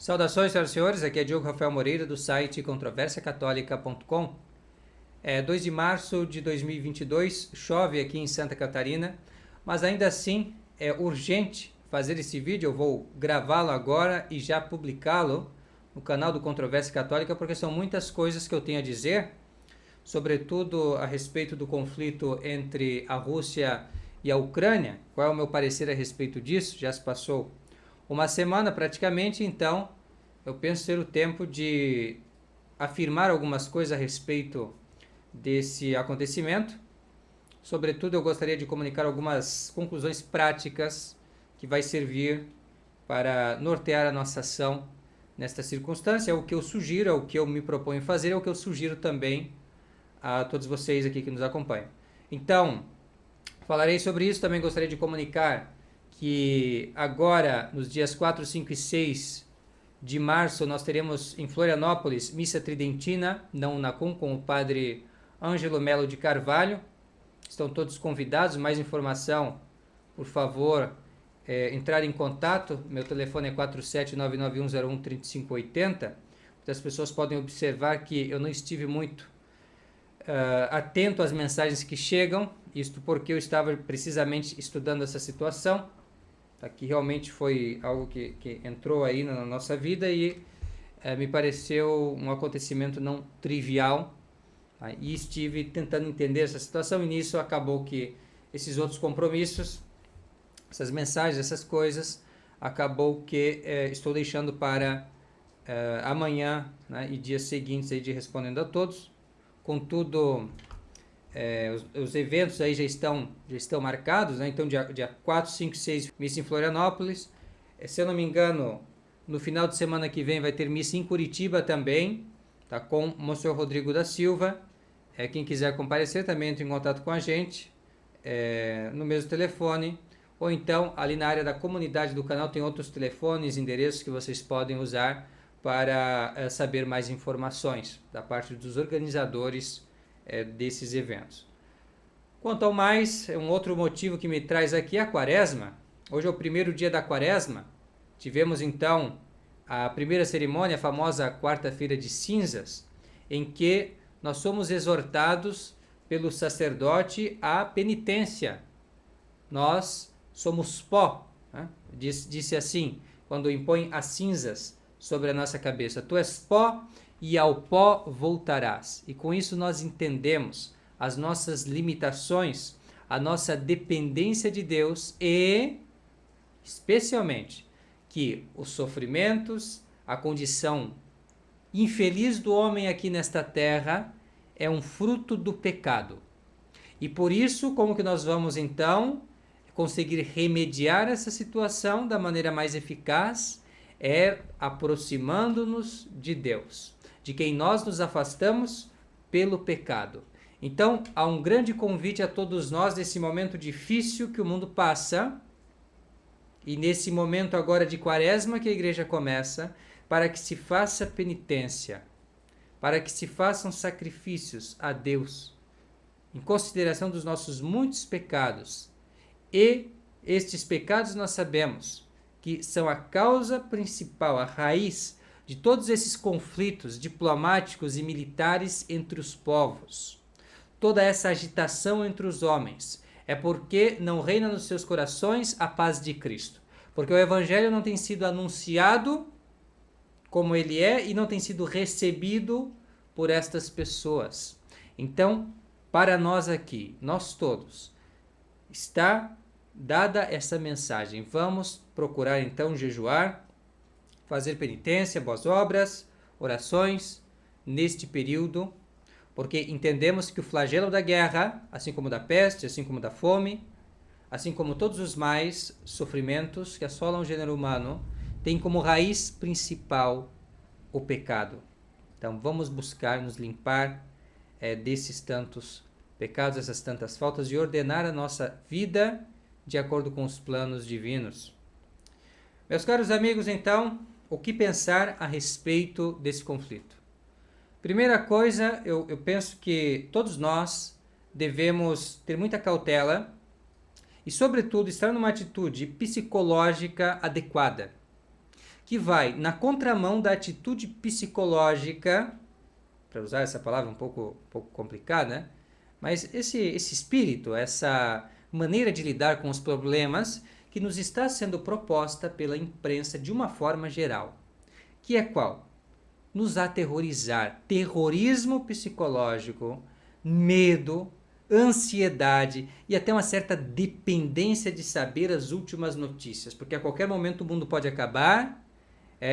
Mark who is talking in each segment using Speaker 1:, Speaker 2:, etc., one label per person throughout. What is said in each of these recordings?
Speaker 1: Saudações, senhoras e senhores, aqui é Diogo Rafael Moreira do site controversiacatólica.com. 2 de março de 2022, chove aqui em Santa Catarina, mas ainda assim é urgente fazer esse vídeo. Eu vou gravá-lo agora e já publicá-lo no canal do Controvérsia Católica, porque são muitas coisas que eu tenho a dizer, sobretudo a respeito do conflito entre a Rússia e a Ucrânia. Qual é o meu parecer a respeito disso? Já se passou uma semana praticamente, então eu penso ser o tempo de afirmar algumas coisas a respeito desse acontecimento. Sobretudo eu gostaria de comunicar algumas conclusões práticas que vai servir para nortear a nossa ação nesta circunstância. É o que eu sugiro, é o que eu me proponho fazer, é o que eu sugiro também a todos vocês aqui que nos acompanham. Então, falarei sobre isso. Também gostaria de comunicar que agora, nos dias 4, 5 e 6 de março, nós teremos em Florianópolis missa tridentina na Unacom com o padre Ângelo Melo de Carvalho. Estão todos convidados. Mais informação, por favor, entrar em contato. Meu telefone é 47991013580. As pessoas podem observar que eu não estive muito atento às mensagens que chegam, isto porque eu estava precisamente estudando essa situação, que realmente foi algo que entrou aí na nossa vida e me pareceu um acontecimento não trivial, e estive tentando entender essa situação, e nisso acabou que esses outros compromissos, essas mensagens, essas coisas, acabou que estou deixando para amanhã, né, e dias seguintes aí de respondendo a todos. Contudo, os eventos aí já estão marcados, né? Então dia 4, 5 e 6, missa em Florianópolis. Se eu não me engano, no final de semana que vem vai ter missa em Curitiba também, tá? Com o Monsenhor Rodrigo da Silva. Quem quiser comparecer também entra em contato com a gente no mesmo telefone, ou então ali na área da comunidade do canal tem outros telefones, endereços que vocês podem usar para saber mais informações da parte dos organizadores desses eventos. Quanto ao mais, um outro motivo que me traz aqui é a Quaresma. Hoje é o primeiro dia da Quaresma. Tivemos então a primeira cerimônia, a famosa quarta-feira de cinzas, em que nós somos exortados pelo sacerdote à penitência. Nós somos pó, né? Disse assim, quando impõe as cinzas sobre a nossa cabeça: tu és pó e ao pó voltarás. E com isso nós entendemos as nossas limitações, a nossa dependência de Deus e, especialmente, que os sofrimentos, a condição infeliz do homem aqui nesta terra é um fruto do pecado. E por isso, como que nós vamos então conseguir remediar essa situação da maneira mais eficaz? É aproximando-nos de Deus, de quem nós nos afastamos pelo pecado. Então, há um grande convite a todos nós nesse momento difícil que o mundo passa, e nesse momento agora de Quaresma que a igreja começa, para que se faça penitência, para que se façam sacrifícios a Deus, em consideração dos nossos muitos pecados. E estes pecados nós sabemos que são a causa principal, a raiz de todos esses conflitos diplomáticos e militares entre os povos. Toda essa agitação entre os homens é porque não reina nos seus corações a paz de Cristo. Porque o Evangelho não tem sido anunciado como ele é e não tem sido recebido por estas pessoas. Então, para nós aqui, nós todos, está dada essa mensagem. Vamos procurar então jejuar, fazer penitência, boas obras, orações neste período, porque entendemos que o flagelo da guerra, assim como da peste, assim como da fome, assim como todos os mais sofrimentos que assolam o gênero humano, tem como raiz principal o pecado. Então vamos buscar nos limpar desses tantos pecados, essas tantas faltas, e ordenar a nossa vida de acordo com os planos divinos. Meus caros amigos, então, o que pensar a respeito desse conflito? Primeira coisa, eu penso que todos nós devemos ter muita cautela e, sobretudo, estar numa atitude psicológica adequada. que vai na contramão da atitude psicológica, para usar essa palavra um pouco complicada, né? Mas esse espírito, essa maneira de lidar com os problemas que nos está sendo proposta pela imprensa de uma forma geral, que é qual? Nos aterrorizar, terrorismo psicológico, medo, ansiedade e até uma certa dependência de saber as últimas notícias, porque a qualquer momento o mundo pode acabar,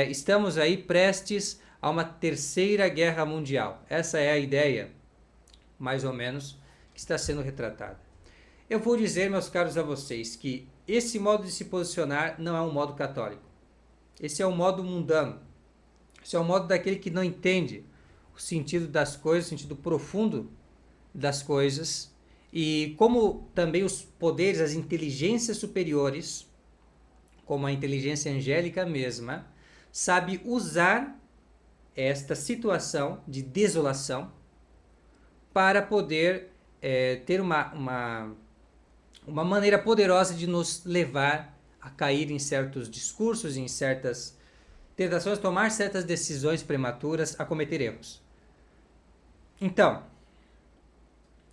Speaker 1: estamos aí prestes a uma terceira guerra mundial. Essa é a ideia, mais ou menos, que está sendo retratada. Eu vou dizer, meus caros, a vocês que esse modo de se posicionar não é um modo católico. Esse é um modo mundano. Esse é o modo daquele que não entende o sentido das coisas, o sentido profundo das coisas, e como também os poderes, as inteligências superiores, como a inteligência angélica mesma, sabe usar esta situação de desolação para poder ter uma maneira poderosa de nos levar a cair em certos discursos, em certas tentações, tomar certas decisões prematuras, a cometer erros. Então,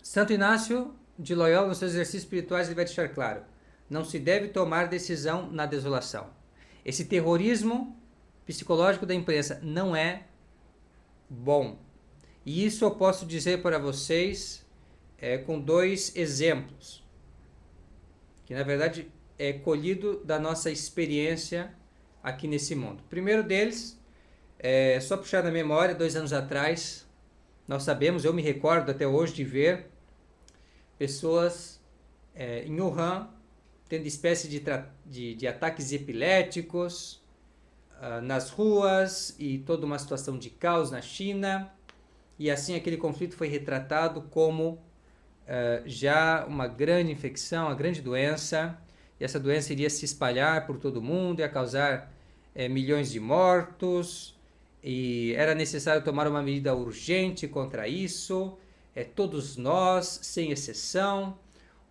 Speaker 1: Santo Inácio de Loyola, nos seus exercícios espirituais, ele vai deixar claro: não se deve tomar decisão na desolação. Esse terrorismo psicológico da imprensa não é bom. E isso eu posso dizer para vocês com 2 exemplos, que na verdade é colhido da nossa experiência aqui nesse mundo. O primeiro deles, só puxar na memória, 2 anos atrás, nós sabemos, eu me recordo até hoje de ver pessoas em Wuhan tendo espécie de ataques epiléticos nas ruas e toda uma situação de caos na China. E assim aquele conflito foi retratado como já uma grande infecção, uma grande doença. E essa doença iria se espalhar por todo o mundo, ia causar milhões de mortos. E era necessário tomar uma medida urgente contra isso. Todos nós, sem exceção,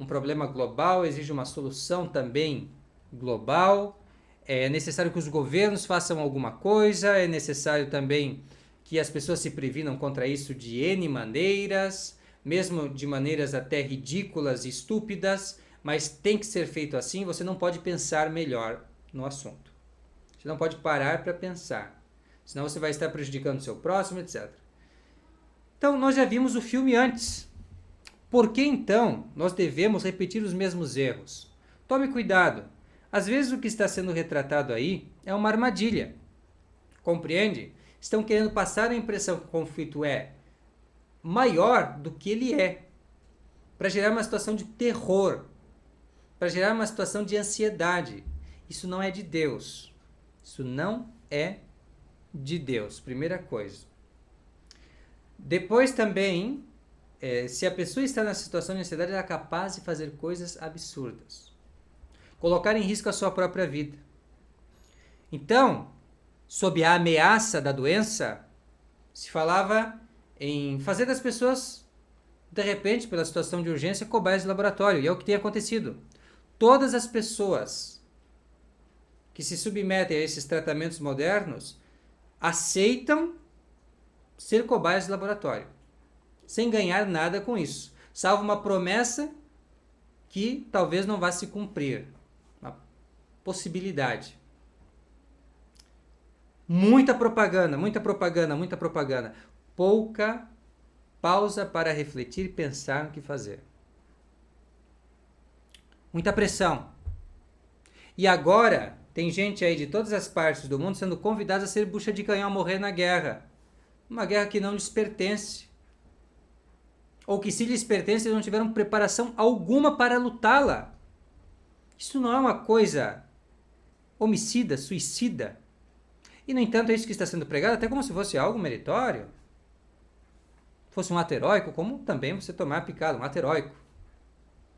Speaker 1: um problema global exige uma solução também global. É necessário que os governos façam alguma coisa, é necessário também que as pessoas se previnam contra isso de N maneiras, mesmo de maneiras até ridículas e estúpidas, mas tem que ser feito assim. Você não pode pensar melhor no assunto. Você não pode parar para pensar, senão você vai estar prejudicando o seu próximo, etc. Então, nós já vimos o filme antes. Por que então nós devemos repetir os mesmos erros? Tome cuidado. Às vezes o que está sendo retratado aí é uma armadilha. Compreende? Estão querendo passar a impressão que o conflito é maior do que ele é, para gerar uma situação de terror, para gerar uma situação de ansiedade. Isso não é de Deus. Isso não é de Deus, primeira coisa. Depois também, se a pessoa está na situação de ansiedade, ela é capaz de fazer coisas absurdas. Colocar em risco a sua própria vida. Então, sob a ameaça da doença, se falava em fazer das pessoas, de repente, pela situação de urgência, cobaias de laboratório. E é o que tem acontecido. Todas as pessoas que se submetem a esses tratamentos modernos aceitam ser cobaias de laboratório, sem ganhar nada com isso, salvo uma promessa que talvez não vá se cumprir, uma possibilidade. Muita propaganda, muita propaganda, muita propaganda. Pouca pausa para refletir e pensar no que fazer. Muita pressão. E agora tem gente aí de todas as partes do mundo sendo convidada a ser bucha de canhão, a morrer na guerra. Uma guerra que não lhes pertence. Ou que se lhes pertence, eles não tiveram preparação alguma para lutá-la. Isso não é uma coisa homicida, suicida. E, no entanto, é isso que está sendo pregado, até como se fosse algo meritório. Fosse um ato heróico, como também você tomar picada, um ato heróico,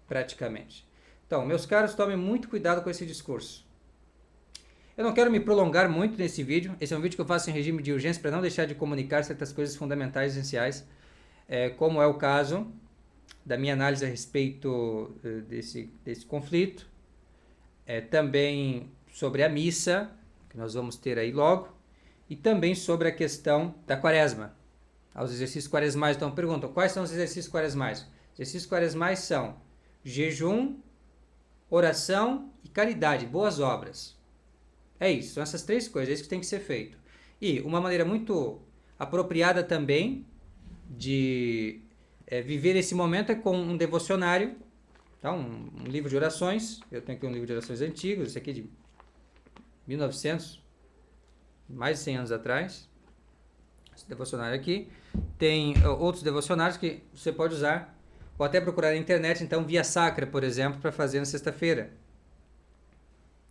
Speaker 1: praticamente. Então, meus caros, tomem muito cuidado com esse discurso. Eu não quero me prolongar muito nesse vídeo. Esse é um vídeo que eu faço em regime de urgência para não deixar de comunicar certas coisas fundamentais e essenciais, como é o caso da minha análise a respeito desse conflito. Também sobre a missa, que nós vamos ter aí logo, e também sobre a questão da quaresma, aos exercícios quaresmais. Então perguntam, quais são os exercícios quaresmais? Os exercícios quaresmais são jejum, oração e caridade, boas obras. É isso, são essas três coisas, é isso que tem que ser feito. E uma maneira muito apropriada também de viver esse momento é com um devocionário, tá? um livro de orações. Eu tenho aqui um livro de orações antigo, esse aqui de 1900, mais de 100 anos atrás. Esse devocionário aqui. Tem outros devocionários que você pode usar, ou até procurar na internet, então, Via Sacra, por exemplo, para fazer na sexta-feira.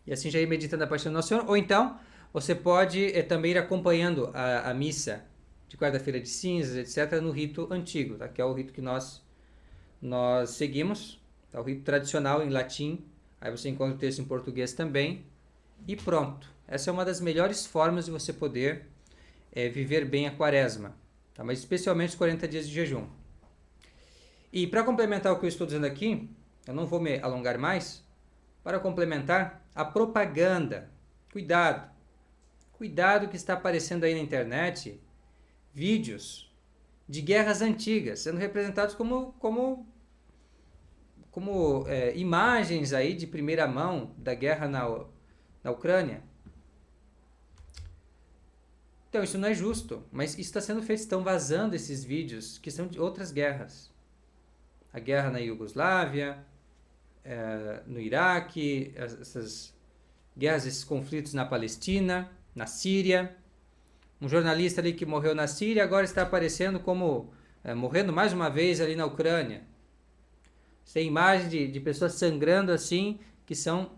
Speaker 1: E assim já ir meditando a Paixão do Nosso Senhor. Ou então, você pode também ir acompanhando a missa de quarta-feira de cinzas, etc., no rito antigo, tá? Que é o rito que nós seguimos, tá? O rito tradicional em latim. Aí você encontra o texto em português também. E pronto. Essa é uma das melhores formas de você poder viver bem a quaresma, tá? Mas especialmente os 40 dias de jejum. E para complementar o que eu estou dizendo aqui, eu não vou me alongar mais, para complementar, a propaganda. Cuidado. Cuidado que está aparecendo aí na internet vídeos de guerras antigas, sendo representados como imagens aí de primeira mão da guerra na Ucrânia. Então isso não é justo, mas isso está sendo feito, estão vazando esses vídeos que são de outras guerras. A guerra na Iugoslávia, no Iraque, essas guerras, esses conflitos na Palestina, na Síria. Um jornalista ali que morreu na Síria agora está aparecendo como morrendo mais uma vez ali na Ucrânia. Tem imagens de pessoas sangrando assim, que são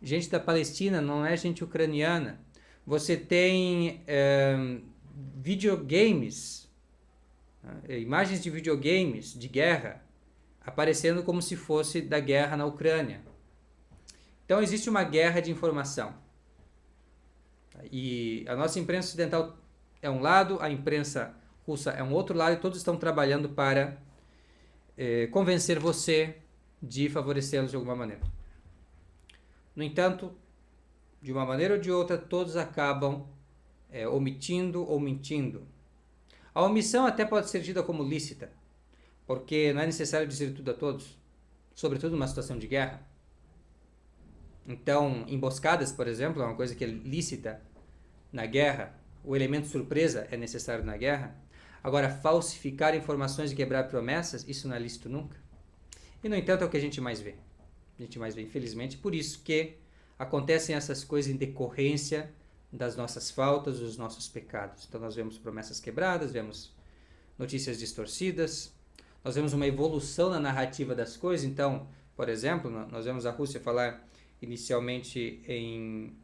Speaker 1: gente da Palestina, não é gente ucraniana. Você tem videogames, imagens de videogames de guerra, aparecendo como se fosse da guerra na Ucrânia. Então existe uma guerra de informação. E a nossa imprensa ocidental é um lado, a imprensa russa é um outro lado, e todos estão trabalhando para convencer você de favorecê-los de alguma maneira. No entanto, de uma maneira ou de outra, todos acabam omitindo ou mentindo. A omissão até pode ser dita como lícita, porque não é necessário dizer tudo a todos, sobretudo numa situação de guerra. Então, emboscadas, por exemplo, é uma coisa que é lícita na guerra. O elemento surpresa é necessário na guerra. Agora, falsificar informações e quebrar promessas, isso não é lícito nunca. E, no entanto, é o que a gente mais vê. A gente mais vê, infelizmente. Por isso que acontecem essas coisas em decorrência das nossas faltas, dos nossos pecados. Então, nós vemos promessas quebradas, vemos notícias distorcidas, nós vemos uma evolução na narrativa das coisas. Então, por exemplo, nós vemos a Rússia falar inicialmente em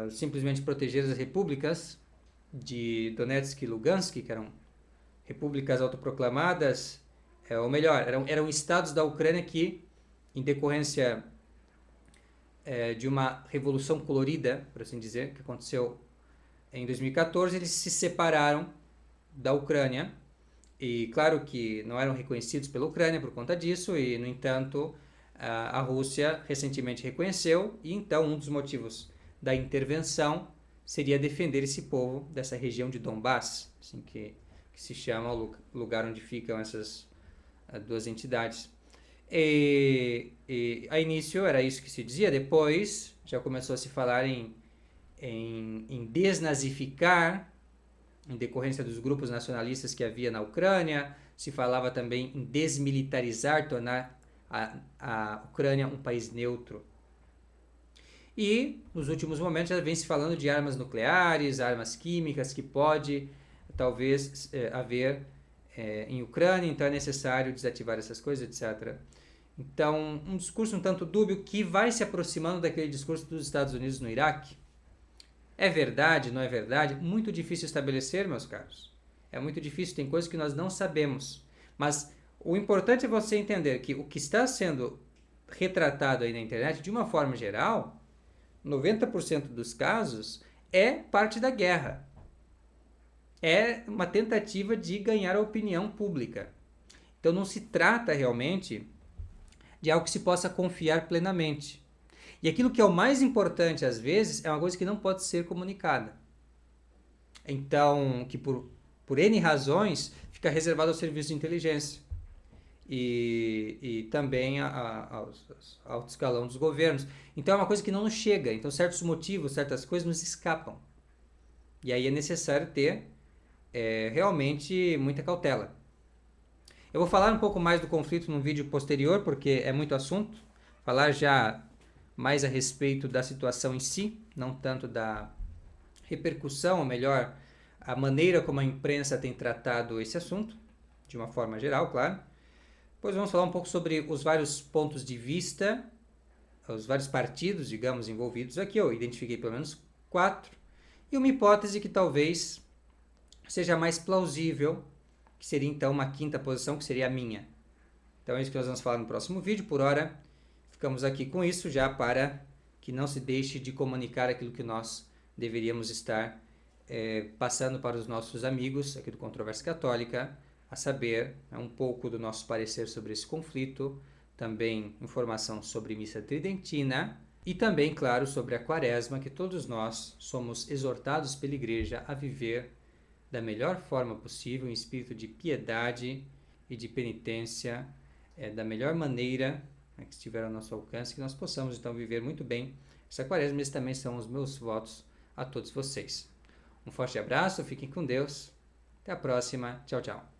Speaker 1: simplesmente proteger as repúblicas de Donetsk e Lugansk, que eram repúblicas autoproclamadas, ou melhor, eram estados da Ucrânia que, em decorrência de uma revolução colorida, por assim dizer, que aconteceu em 2014, eles se separaram da Ucrânia, e claro que não eram reconhecidos pela Ucrânia por conta disso, e no entanto a Rússia recentemente reconheceu, e então um dos motivos da intervenção seria defender esse povo dessa região de Donbass, assim que se chama o lugar onde ficam essas duas entidades. E a início era isso que se dizia, depois já começou a se falar em desnazificar, em decorrência dos grupos nacionalistas que havia na Ucrânia. Se falava também em desmilitarizar, tornar a Ucrânia um país neutro. E nos últimos momentos já vem se falando de armas nucleares, armas químicas, que pode talvez haver em Ucrânia, então é necessário desativar essas coisas, etc. Então, um discurso um tanto dúbio que vai se aproximando daquele discurso dos Estados Unidos no Iraque. É verdade, não é verdade? Muito difícil estabelecer, meus caros. É muito difícil, tem coisas que nós não sabemos. Mas o importante é você entender que o que está sendo retratado aí na internet, de uma forma geral, 90% dos casos, é parte da guerra. É uma tentativa de ganhar a opinião pública. Então não se trata realmente de algo que se possa confiar plenamente. E aquilo que é o mais importante, às vezes, é uma coisa que não pode ser comunicada. Então, que por N razões, fica reservado ao serviço de inteligência. E também ao alto escalão dos governos. Então é uma coisa que não nos chega. Então certos motivos, certas coisas nos escapam. E aí é necessário ter realmente muita cautela. Eu vou falar um pouco mais do conflito num vídeo posterior, porque é muito assunto. Falar já mais a respeito da situação em si, não tanto da repercussão, ou melhor, a maneira como a imprensa tem tratado esse assunto, de uma forma geral, claro. Depois vamos falar um pouco sobre os vários pontos de vista, os vários partidos, digamos, envolvidos aqui. Eu identifiquei pelo menos 4. E uma hipótese que talvez seja mais plausível, que seria então uma quinta posição, que seria a minha. Então é isso que nós vamos falar no próximo vídeo. Por hora, ficamos aqui com isso já para que não se deixe de comunicar aquilo que nós deveríamos estar passando para os nossos amigos aqui do Controvérsia Católica, a saber um pouco do nosso parecer sobre esse conflito, também informação sobre missa tridentina e também, claro, sobre a quaresma, que todos nós somos exortados pela Igreja a viver da melhor forma possível, em espírito de piedade e de penitência, da melhor maneira que estiver ao nosso alcance, que nós possamos então viver muito bem essa quaresma. Esses também são os meus votos a todos vocês. Um forte abraço, fiquem com Deus, até a próxima, tchau, tchau.